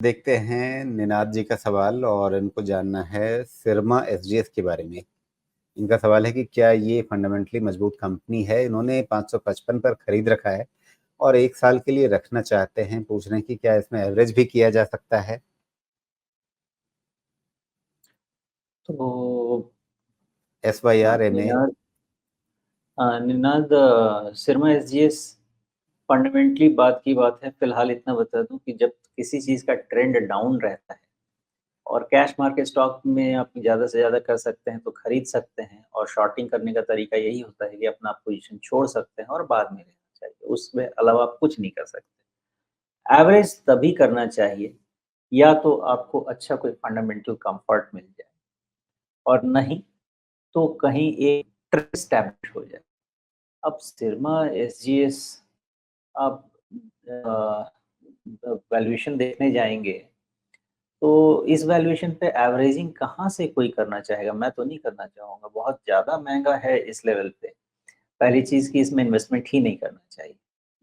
देखते हैं निनाद जी का सवाल और इनको जानना है सिरमा एसजीएस के बारे में। इनका सवाल है कि क्या ये फंडामेंटली मजबूत कंपनी है? इन्होंने 555 पर खरीद रखा है और 1 साल के लिए रखना चाहते हैं। पूछ रहे हैं कि क्या इसमें एवरेज भी किया जा सकता है? तो एसवाईआर MA. Ninad Ninad सिरमा SGS fundamentally बात की बात है। फिलहाल इतना बता दूं कि जब किसी चीज़ का ट्रेंड डाउन रहता है और कैश मार्केट स्टॉक में आप ज़्यादा से ज़्यादा कर सकते हैं तो खरीद सकते हैं, और शॉर्टिंग करने का तरीका यही होता है कि अपना पोजीशन छोड़ सकते हैं और बाद में लेना चाहिए, उसमें अलावा आप कुछ नहीं कर सकते। एवरेज तभी करना चाहिए या तो आपको अच्छा कोई फंडामेंटल कंफर्ट मिल जाए, और नहीं तो कहीं एक ट्रेंड एस्टैब्लिश हो जाए। अब सिरमा एसजीएस आप वैल्यूएशन देखने जाएँगे, तो इस वैल्यूएशन पे एवरेजिंग कहाँ से कोई करना चाहेगा? मैं तो नहीं करना चाहूँगा, बहुत ज़्यादा महँगा है इस लेवल पे। पहली चीज़ कि इसमें इन्वेस्टमेंट ही नहीं करना चाहिए,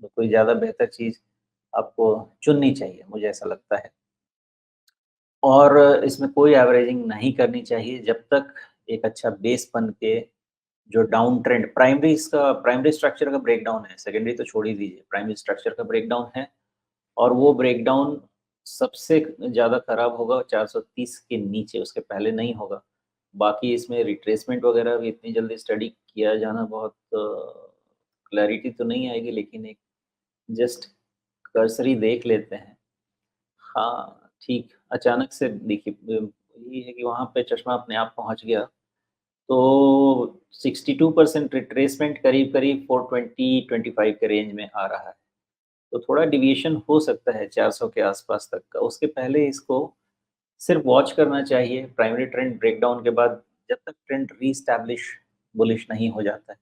तो कोई ज़्यादा बेहतर चीज़ आपको चुननी चाहिए, मुझे ऐसा लगता है। और इसमें कोई एवरेजिंग नहीं करनी चाहिए जब तक एक अच्छा बेस बन के जो डाउन ट्रेंड प्राइमरी स्ट्रक्चर का ब्रेकडाउन है, सेकेंडरी तो छोड़ ही दीजिए, प्राइमरी स्ट्रक्चर का ब्रेकडाउन है, और वो ब्रेकडाउन सबसे ज़्यादा खराब होगा 430 के नीचे, उसके पहले नहीं होगा। बाकी इसमें रिट्रेसमेंट वगैरह भी इतनी जल्दी स्टडी किया जाना बहुत क्लैरिटी तो नहीं आएगी, लेकिन एक जस्ट कर्सरी देख लेते हैं। हाँ, ठीक, अचानक से देखिए ये है कि वहाँ पे चश्मा अपने आप पहुँच गया, तो 62% रिट्रेसमेंट करीब-करीब 420-25 के रेंज में आ रहा है। तो थोड़ा डेविएशन हो सकता है 400 के आसपास तक का, उसके पहले इसको सिर्फ वॉच करना चाहिए प्राइमरी ट्रेंड ब्रेकडाउन के बाद, जब तक ट्रेंड रीएस्टैब्लिश बुलिश नहीं हो जाता है,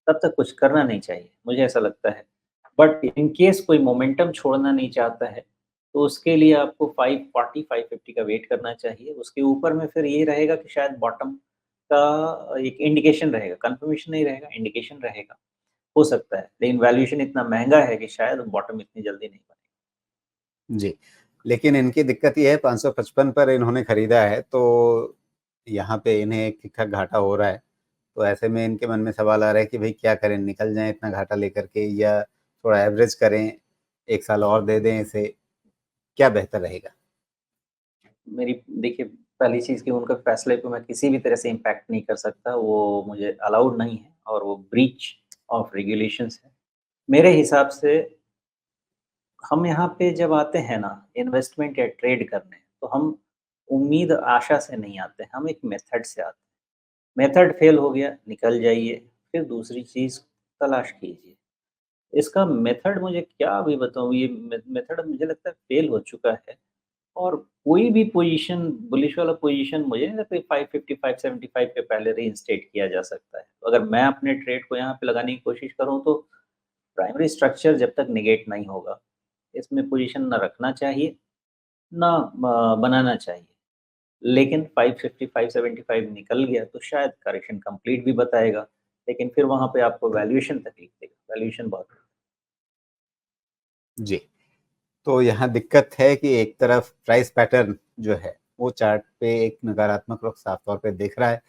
तब तक कुछ करना नहीं चाहिए, मुझे ऐसा लगता है। बट इन केस कोई मोमेंटम छोड़ना नहीं चाहता है, तो उसके लिए आपको 540, 550 का वेट करना चाहिए। उसके ऊपर में फिर ये रहेगा कि शायद बॉटम का एक इंडिकेशन रहेगा, कन्फर्मेशन नहीं रहेगा, इंडिकेशन रहेगा, हो सकता है। लेकिन वैल्यूएशन इतना महँगा है कि शायद बॉटम इतनी जल्दी नहीं बनेगा। जी, लेकिन इनकी दिक्कत ये है 555 पर इन्होंने खरीदा है, तो यहाँ पे इन्हें एक ठीक-ठाक घाटा हो रहा है। तो ऐसे में इनके मन में सवाल आ रहा है कि भई क्या करें? निकल जाएँ इतना घाटा लेकर के या थोड़ा एवरेज करें, 1 साल और दे दें इसे, क्या बेहतर रहेगा? मेरी देखिए, पहली चीज़ कि उनके फैसले को मैं किसी भी तरह से इम्पैक्ट नहीं कर सकता, वो मुझे अलाउड नहीं है और वो ब्रीच ऑफ रेगुलेशंस है। मेरे हिसाब से हम यहाँ पे जब आते हैं ना इन्वेस्टमेंट या ट्रेड करने, तो हम उम्मीद आशा से नहीं आते हैं, हम एक मेथड से आते हैं। मेथड फेल हो गया, निकल जाइए, फिर दूसरी चीज़ तलाश कीजिए। इसका मेथड मुझे क्या अभी बताऊँ, ये मेथड मुझे लगता है फेल हो चुका है। और कोई भी पोज़ीशन बुलिश वाला पोज़ीशन मुझे नहीं लगता 550 575 के पहले रीइंस्टेट किया जा सकता है। तो अगर मैं अपने ट्रेड को यहाँ पे लगाने की कोशिश करूँ, तो प्राइमरी स्ट्रक्चर जब तक नेगेट नहीं होगा, इसमें पोज़ीशन ना रखना चाहिए, ना बनाना चाहिए। लेकिन 550 575 निकल गया तो शायद करेक्शन कंप्लीट भी बताएगा, लेकिन फिर वहाँ पे आपको वैल्यूएशन तकलीफ देगा, वैल्यूएशन बहुत। जी, तो यहाँ दिक्कत है कि एक तरफ प्राइस पैटर्न जो है, वो चार्ट पे एक नकारात्मक रुख साफ तौर पे दिख रहा है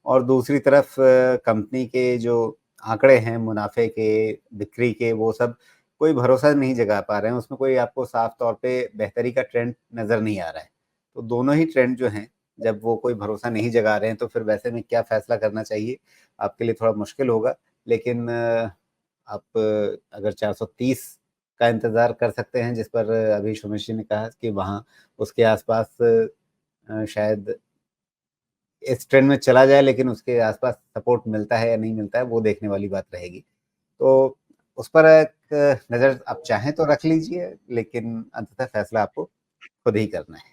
और दूसरी तरफ कंपनी के जो आंकड़े हैं मुनाफ़े के, बिक्री के, वो सब कोई भरोसा नहीं जगा पा रहे हैं। उसमें कोई आपको साफ तौर पे बेहतरी का ट्रेंड नज़र नहीं आ रहा है। तो दोनों ही ट्रेंड जो हैं, जब वो कोई भरोसा नहीं जगा रहे हैं, तो फिर वैसे में क्या फ़ैसला करना चाहिए, आपके लिए थोड़ा मुश्किल होगा। लेकिन आप अगर 430 का इंतज़ार कर सकते हैं, जिस पर अभी सुमेश जी ने कहा कि वहाँ उसके आस-पास शायद इस ट्रेंड में चला जाए, लेकिन उसके आस-पास सपोर्ट मिलता है या नहीं मिलता है, वो देखने वाली बात रहेगी। तो उस पर एक नज़र आप चाहें तो रख लीजिए, लेकिन अंततः फैसला आपको खुद ही करना है।